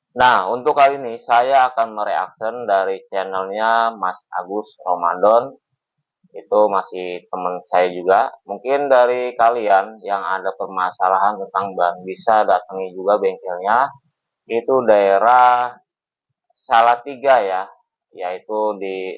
Nah, untuk kali ini saya akan mereaction dari channelnya Mas Agus Ramadan. Itu masih teman saya juga. Mungkin dari kalian yang ada permasalahan tentang ban bisa datangi juga bengkelnya. Itu daerah Salatiga ya, yaitu di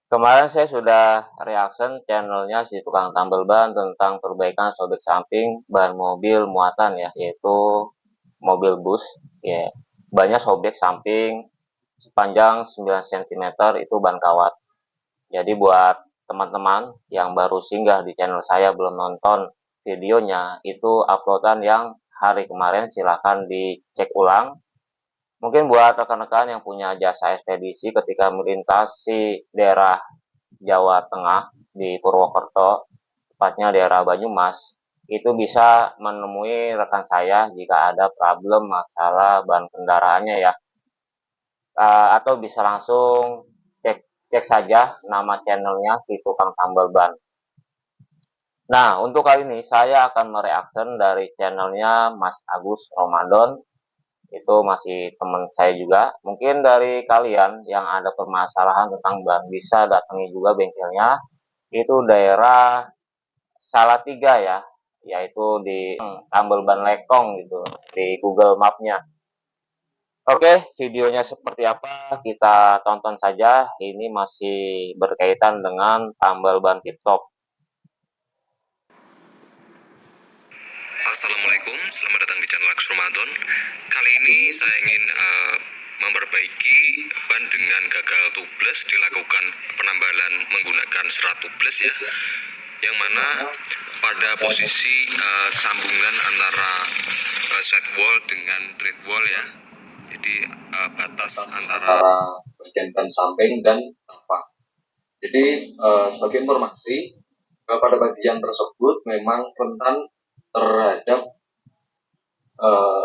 Kemarin saya sudah reaction channelnya si tukang tambal ban tentang perbaikan sobek samping ban mobil muatan ya, yaitu mobil bus. Ya, bannya sobek samping sepanjang 9 cm itu ban kawat. Jadi buat teman-teman yang baru singgah di channel saya belum nonton videonya, itu uploadan yang hari kemarin silahkan dicek ulang. Mungkin buat rekan-rekan yang punya jasa ekspedisi ketika melintasi daerah Jawa Tengah di Purwokerto, tepatnya daerah Banyumas, itu bisa menemui rekan saya jika ada problem masalah ban kendaraannya ya. Atau bisa langsung cek, cek saja nama channelnya si tukang tambal ban. Nah, untuk kali ini saya akan mereaction dari channelnya Mas Agus Ramadan. Itu masih teman saya juga. Mungkin dari kalian yang ada permasalahan tentang ban bisa datangi juga bengkelnya. Itu daerah Salatiga ya, yaitu di Tambel Ban Lekong gitu di Google Map-nya. Oke, videonya seperti apa kita tonton saja. Ini masih berkaitan dengan tambal ban tip top. Assalamualaikum, selamat datang di channel Agus Ramadan. Kali ini saya ingin memperbaiki ban dengan gagal tubeless, dilakukan penambalan menggunakan serat tubeless ya, yang mana pada posisi sambungan antara sidewall dengan tread wall ya. Jadi batas antara bagian ban samping dan tapak. Jadi sebagai informasi, pada bagian tersebut memang rentan terhadap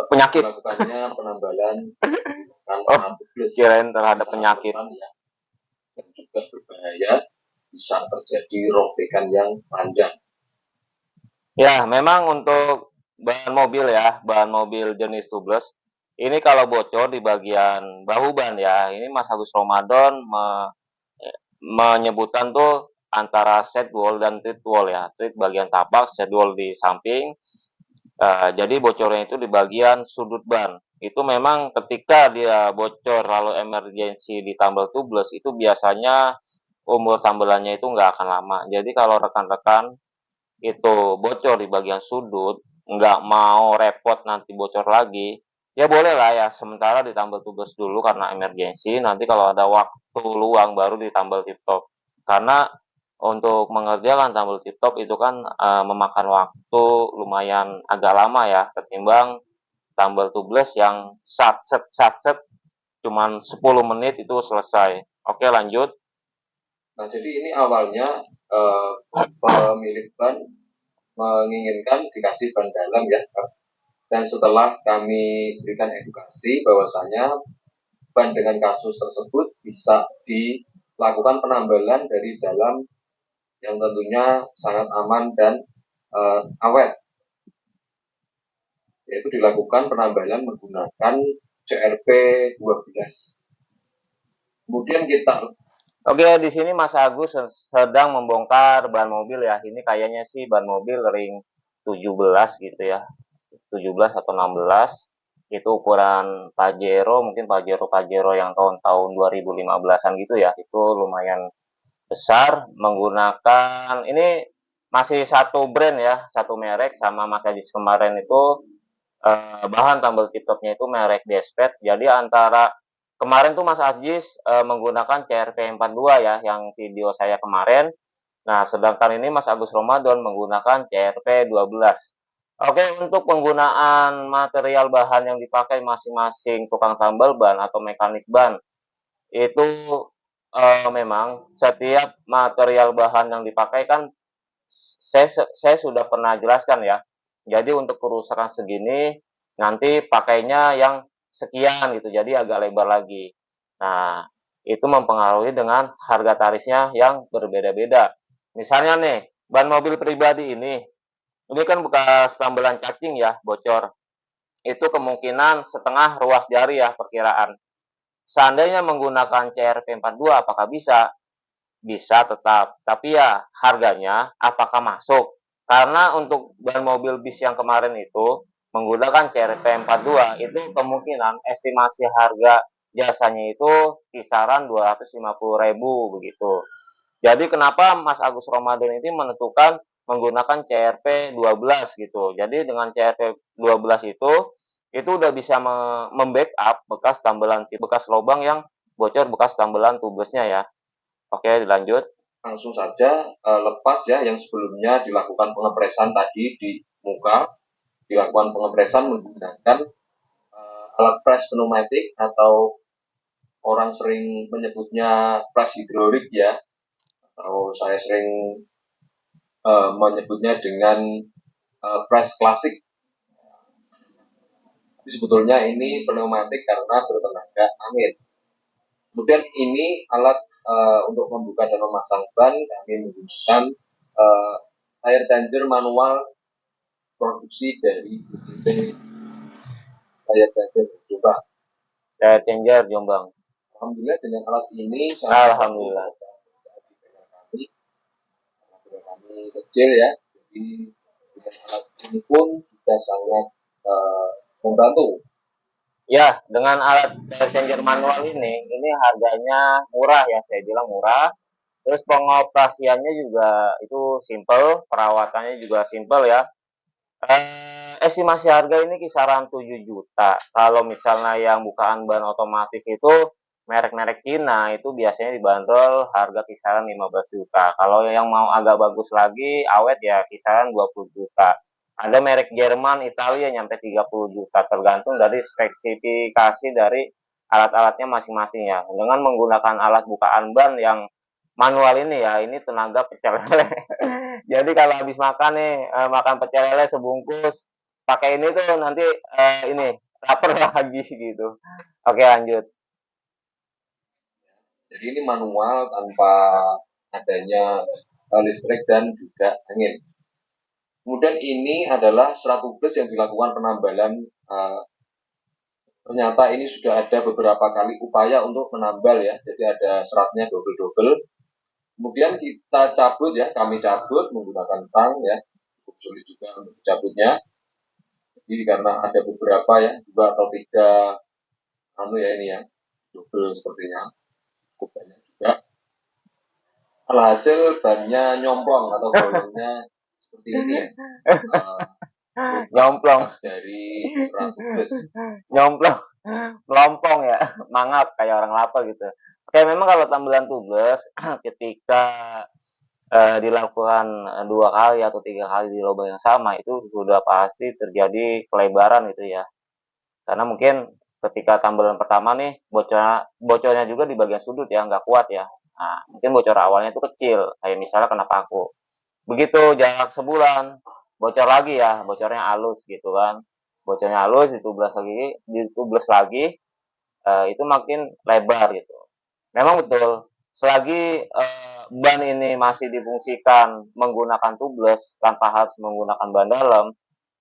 Penyakit. melakukannya penambalan Oh, kirain terhadap penyakit. yang juga berbahaya, bisa terjadi robekan yang panjang. Ya, memang untuk bahan mobil ya, bahan mobil jenis tubeless, ini kalau bocor di bagian bahu ban ya, ini Mas Agus Ramadan menyebutkan tuh antara sidewall dan tread wall ya. Tread bagian tapak, sidewall di samping. Jadi bocornya itu di bagian sudut ban. Itu memang ketika dia bocor lalu emergensi ditambal tubeless itu biasanya umur tambelannya itu nggak akan lama. Jadi kalau rekan-rekan itu bocor di bagian sudut, nggak mau repot nanti bocor lagi, ya boleh lah ya sementara ditambal tubeless dulu karena emergensi, nanti kalau ada waktu luang baru ditambal tip top. Karena untuk mengerjakan tambal tip top itu kan memakan waktu lumayan agak lama ya ketimbang tambal tubeless yang sat set cuman 10 menit itu selesai. Oke, lanjut. Nah, jadi ini awalnya pemilik ban menginginkan dikasih ban dalam ya. Dan setelah kami berikan edukasi bahwasanya ban dengan kasus tersebut bisa dilakukan penambalan dari dalam yang tentunya sangat aman dan awet, yaitu dilakukan penambalan menggunakan CRP 12. Kemudian kita Oke, di sini Mas Agus sedang membongkar ban mobil ya. Ini kayaknya sih ban mobil ring 17 gitu ya. 17 atau 16. Itu ukuran Pajero, mungkin Pajero yang tahun-tahun 2015-an gitu ya. Itu lumayan besar menggunakan ini masih satu brand ya, satu merek sama Mas Ajis kemarin itu bahan tambal tip-topnya itu merek Despet. Jadi antara kemarin tuh Mas Ajis menggunakan CRP 42 ya, yang video saya kemarin. Nah, sedangkan ini Mas Agus Ramadan menggunakan CRP 12. Oke, untuk penggunaan material bahan yang dipakai masing-masing tukang tambal ban atau mekanik ban, itu memang setiap material bahan yang dipakai kan saya sudah pernah jelaskan ya. Jadi untuk kerusakan segini nanti pakainya yang sekian gitu. Jadi agak lebar lagi. Nah, itu mempengaruhi dengan harga tarifnya yang berbeda-beda. Misalnya nih, ban mobil pribadi ini kan bekas tambelan cacing ya, bocor. Itu kemungkinan setengah ruas jari ya perkiraan. Seandainya menggunakan CRP 42 apakah bisa? Bisa tetap, tapi ya harganya apakah masuk? Karena untuk ban mobil bis yang kemarin itu menggunakan CRP 42 itu kemungkinan estimasi harga jasanya itu kisaran 250.000 begitu. Jadi kenapa Mas Agus Ramadan ini menentukan menggunakan CRP 12 gitu. Jadi dengan CRP 12 itu udah bisa membackup bekas tambelan bekas lubang yang bocor bekas tambelan tublesnya ya. Oke, dilanjut. Langsung saja lepas ya yang sebelumnya dilakukan pengepresan tadi di muka, dilakukan pengepresan menggunakan alat pres pneumatik atau orang sering menyebutnya pres hidrolik ya, atau saya sering menyebutnya dengan pres klasik. Tapi sebetulnya ini pneumatik karena bertenaga angin. Kemudian ini alat untuk membuka dan memasang ban kami menggunakan air changer manual produksi dari UTP air changer Jombang. Air changer Jombang. Alhamdulillah dengan alat ini Alhamdulillah. Kami kecil ya, jadi dengan alat ini pun sudah sangat membantu. Ya, dengan alat air changer manual ini harganya murah ya, saya bilang murah. Terus pengoperasiannya juga itu simple, perawatannya juga simple ya. Estimasi harga ini kisaran 7 juta. Kalau misalnya yang bukaan ban otomatis itu merek-merek Cina itu biasanya dibanderol harga kisaran 15 juta. Kalau yang mau agak bagus lagi, awet ya kisaran 20 juta. Ada merek Jerman, Italia nyampe 30 juta, tergantung dari spesifikasi dari alat-alatnya masing-masing ya. Dengan menggunakan alat bukaan ban yang manual ini ya, ini tenaga pecel lele. Jadi kalau habis makan nih, makan pecel lele sebungkus, pakai ini tuh nanti ini lapar lagi gitu. Oke, lanjut. Jadi ini manual tanpa adanya listrik dan juga angin. Kemudian ini adalah serat tubles yang dilakukan penambalan. Ternyata ini sudah ada beberapa kali upaya untuk menambal ya, jadi ada seratnya double-double. Kemudian kita cabut ya, kami cabut menggunakan tang ya, cukup sulit juga untuk cabutnya. Jadi karena ada beberapa ya, 2 atau 3 ya ini ya, double sepertinya, cukup banyak juga. Alhasil bannya nyomplong atau bolongnya seperti ini ya. Nyomplong dari serat tubles. nyomplong melompong ya, mangap kayak orang lapar gitu. Oke, memang kalau tambelan tubles ketika dilakukan 2 kali atau 3 kali di lubang yang sama itu sudah pasti terjadi pelebaran gitu ya. Karena mungkin ketika tambelan pertama nih bocornya juga di bagian sudut ya, nggak kuat ya. Nah, mungkin bocor awalnya itu kecil, kayak misalnya kena paku. Begitu jarak sebulan, bocor lagi ya, bocornya halus gitu kan. Bocornya halus, ditubles lagi, itu makin lebar gitu. Memang betul, selagi ban ini masih difungsikan menggunakan tubles tanpa harus menggunakan ban dalam,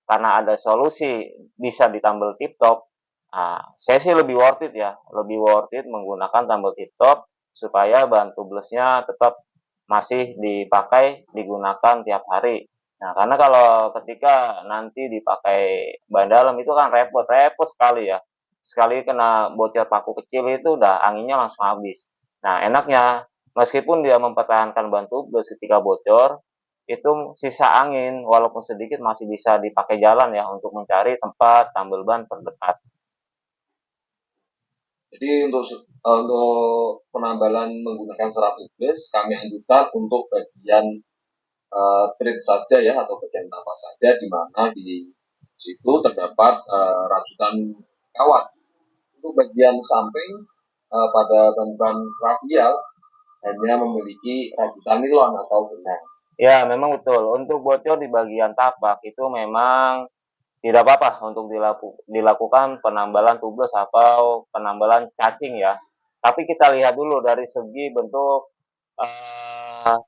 karena ada solusi bisa ditambal tip top, saya sih lebih worth it ya, lebih worth it menggunakan tambal tip top supaya ban tublesnya tetap masih dipakai digunakan tiap hari. Nah, karena kalau ketika nanti dipakai ban dalam itu kan repot sekali ya. Sekali kena bocor paku kecil itu udah anginnya langsung habis. Nah, enaknya meskipun dia mempertahankan ban tubles ketika bocor, itu sisa angin walaupun sedikit masih bisa dipakai jalan ya untuk mencari tempat tambal ban terdekat. Jadi untuk penambalan menggunakan serat tubles kami anjurkan untuk bagian treat saja ya atau bagian tapak saja di mana di situ terdapat rajutan kawat. Untuk bagian samping pada ban-ban radial hanya memiliki rajutan nilon atau benang. Ya, memang betul. Untuk bocor di bagian tapak itu memang tidak apa-apa untuk dilakukan penambalan tubles atau penambalan cacing ya. Tapi kita lihat dulu dari segi bentuk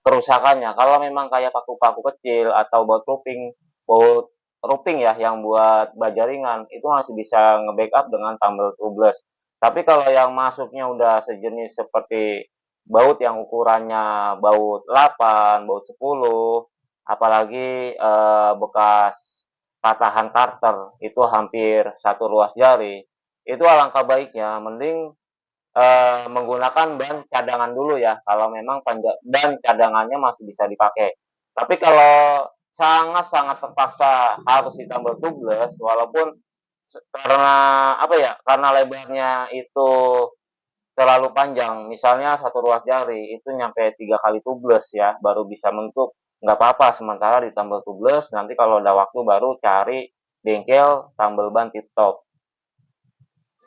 kerusakannya. Kalau memang kayak paku-paku kecil atau baut roofing ya yang buat baja ringan itu masih bisa nge-backup dengan tumble tubeless. Tapi kalau yang masuknya udah sejenis seperti baut yang ukurannya baut 8, baut 10, apalagi bekas patahan karter itu hampir satu ruas jari, itu alangkah baiknya mending menggunakan ban cadangan dulu ya, kalau memang ban cadangannya masih bisa dipakai. Tapi kalau sangat-sangat terpaksa harus ditambal tubeless, walaupun karena apa ya, karena lebarnya itu terlalu panjang, misalnya satu ruas jari itu nyampe 3 kali tubeless ya, baru bisa mentuk. Nggak apa-apa, sementara ditambal tubeless, nanti kalau ada waktu baru cari bengkel tambal ban tip top.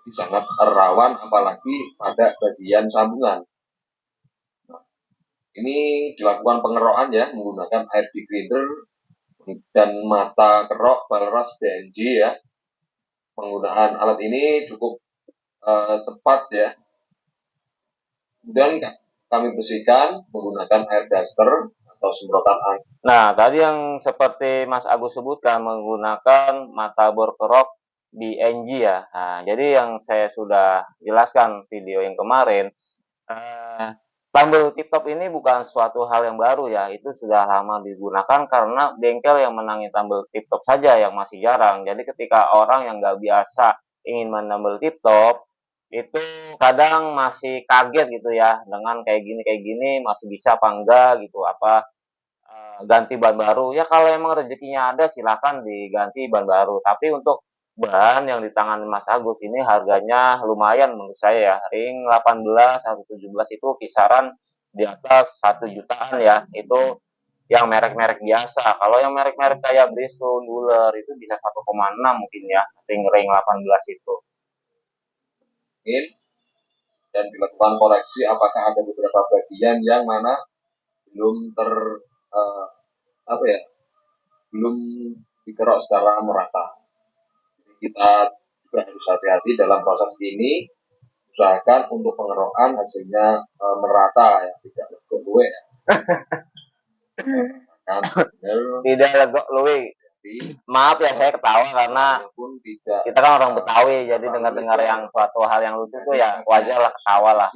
Jadi sangat rawan apalagi pada bagian sambungan. Nah, ini dilakukan pengerokan ya menggunakan air grinder dan mata kerok Balras BNG ya. Penggunaan alat ini cukup cepat ya. Kemudian kami bersihkan menggunakan air duster atau semprotan angin. Nah, tadi yang seperti Mas Agus sebutkan menggunakan mata bor kerok BNG ya. Nah, jadi yang saya sudah jelaskan video yang kemarin, eh, tumble tip top ini bukan suatu hal yang baru ya. Itu sudah lama digunakan karena bengkel yang menangin tumble tip top saja yang masih jarang. Jadi ketika orang yang nggak biasa ingin menambal tip top, itu kadang masih kaget gitu ya dengan kayak gini masih bisa apa enggak gitu apa ganti ban baru. Ya kalau emang rezekinya ada silahkan diganti ban baru. Tapi untuk ban yang di tangan Mas Agus ini harganya lumayan menurut saya ya. Ring 18 atau 17 itu kisaran di atas 1 jutaan ya. Itu yang merek-merek biasa. Kalau yang merek-merek kayak Bridgestone, Dueler itu bisa 1,6 mungkin ya. Ring 18 itu. Dan dilakukan koreksi apakah ada beberapa bagian yang mana belum eh, apa ya belum dikerok secara merata. Jadi kita juga harus hati-hati dalam proses ini, usahakan untuk pengerokan hasilnya merata ya, tidak legok ya. Kan Tidak legok luwe. Maaf ya saya ketawa karena kita kan orang Betawi, jadi dengar-dengar yang suatu hal yang lucu tuh ya wajar lah ketawa lah.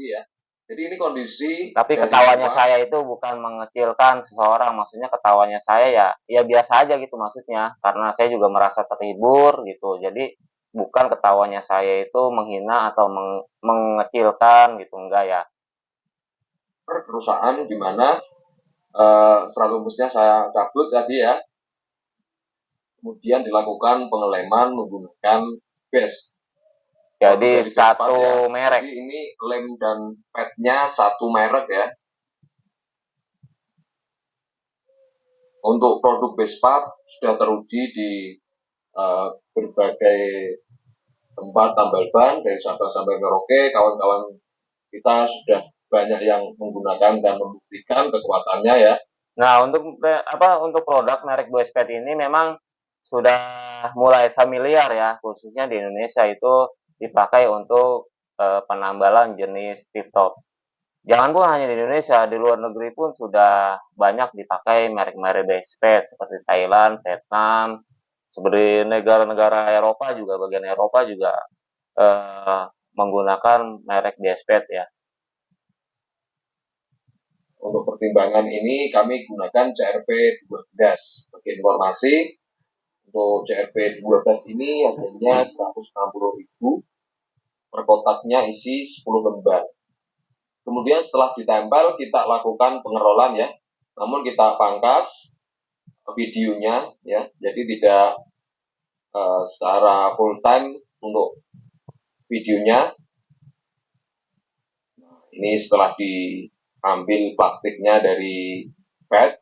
Jadi ini kondisi. Tapi ketawanya saya itu bukan mengecilkan seseorang, maksudnya ketawanya saya ya biasa aja gitu maksudnya, karena saya juga merasa terhibur gitu. Jadi bukan ketawanya saya itu menghina atau mengecilkan gitu, enggak ya. Perusahaan di mana serat rumusnya saya cabut tadi ya. Kemudian dilakukan pengeleman menggunakan bes. Jadi satu ya. Merek. Jadi ini lem dan padnya satu merek ya. Untuk produk Vespa sudah teruji di berbagai tempat tambal ban dari Sabang sampai Merauke. Kawan-kawan kita sudah banyak yang menggunakan dan membuktikan kekuatannya ya. Nah, untuk produk merek Boespet ini memang sudah mulai familiar ya, khususnya di Indonesia itu dipakai untuk penambalan jenis tip top. Jangan pun hanya di Indonesia, di luar negeri pun sudah banyak dipakai merek-merek Boespet seperti Thailand, Vietnam, seperti negara-negara Eropa juga, bagian Eropa juga menggunakan merek Boespet ya. Untuk pertimbangan ini kami gunakan CRP 12. Bagi informasi, untuk CRP 12 ini harganya 160.000, per kotaknya isi 10 lembar. Kemudian setelah ditempel kita lakukan pengerolan ya, namun kita pangkas videonya ya, jadi tidak secara full time untuk videonya. Nah, ini setelah diambil plastiknya dari pad,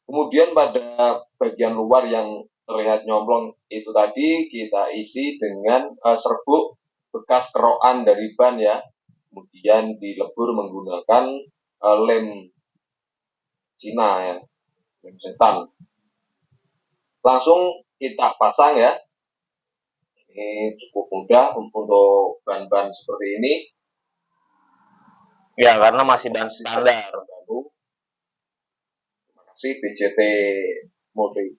kemudian pada bagian luar yang terlihat nyomplong itu tadi kita isi dengan serbuk bekas kerokan dari ban ya, kemudian dilebur menggunakan lem Cina ya, lem setan. Langsung kita pasang ya. Ini cukup mudah untuk ban-ban seperti ini. Ya, karena masih ban standar. Baru, terima kasih BJT Multi,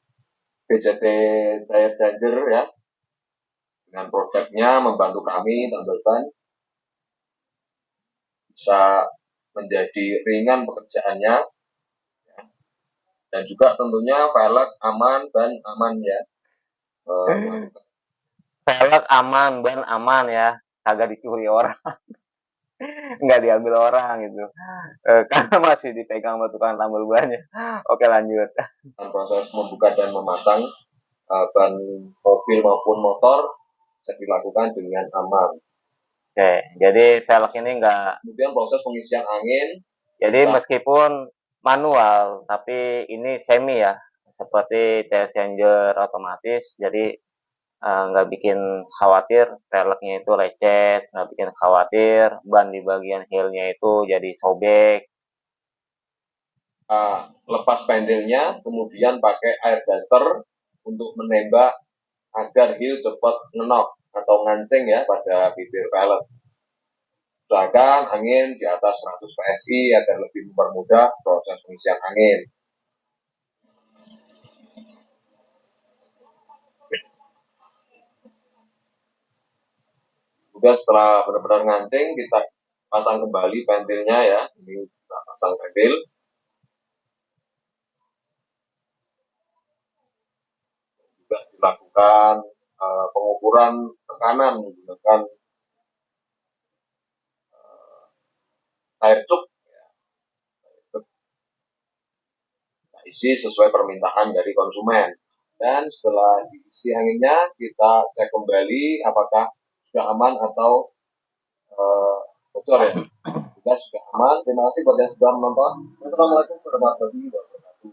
BJT Tire Changer ya, dengan produknya membantu kami tambal ban bisa menjadi ringan pekerjaannya, ya. Dan juga tentunya velg aman, ban aman ya. Velg aman, ban aman ya, kagak dicuri orang, nggak diambil orang gitu. Karena masih dipegang sama tukang tambal bannya. Oke, lanjut. Proses membuka dan memasang ban mobil maupun motor bisa dilakukan dengan aman. Oke, jadi velg ini nggak, Kemudian proses pengisian angin. jadi meskipun manual, tapi ini semi ya, seperti tire changer otomatis, jadi nggak bikin khawatir velgnya itu lecet, nggak bikin khawatir ban di bagian heelnya itu jadi sobek. Lepas pentilnya, kemudian pakai air duster untuk menembak agar heel cepat ngenok atau ngancing ya pada bibir velg. Usahakan angin di atas 100 PSI agar lebih mempermudah proses pengisian angin. Kemudian setelah benar-benar ngancing, kita pasang kembali pentilnya ya. Ini kita pasang pentil. Juga dilakukan pengukuran tekanan menggunakan air cup. Kita isi sesuai permintaan dari konsumen. Dan setelah diisi anginnya, kita cek kembali apakah sudah aman atau bocor ya. Jika sudah aman, terima kasih buat yang sudah menonton. Assalamualaikum warahmatullahi wabarakatuh.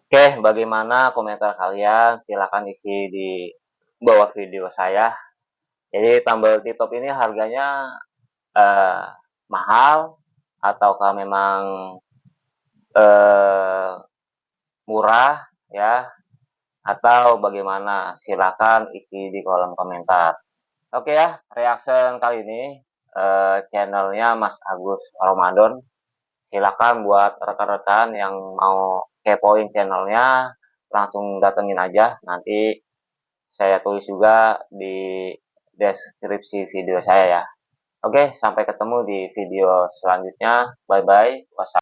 Oke, bagaimana komentar kalian? Silahkan isi di bawah video saya. Jadi tambal T-top ini harganya mahal ataukah memang murah ya, atau bagaimana? Silakan isi di kolom komentar. Oke ya, reaction kali ini channelnya Mas Agus Ramadan. Silakan buat rekan-rekan yang mau kepoin channelnya, langsung datengin aja. Nanti saya tulis juga di deskripsi video saya ya. Oke, sampai ketemu di video selanjutnya. Bye-bye. Wassalamualaikum.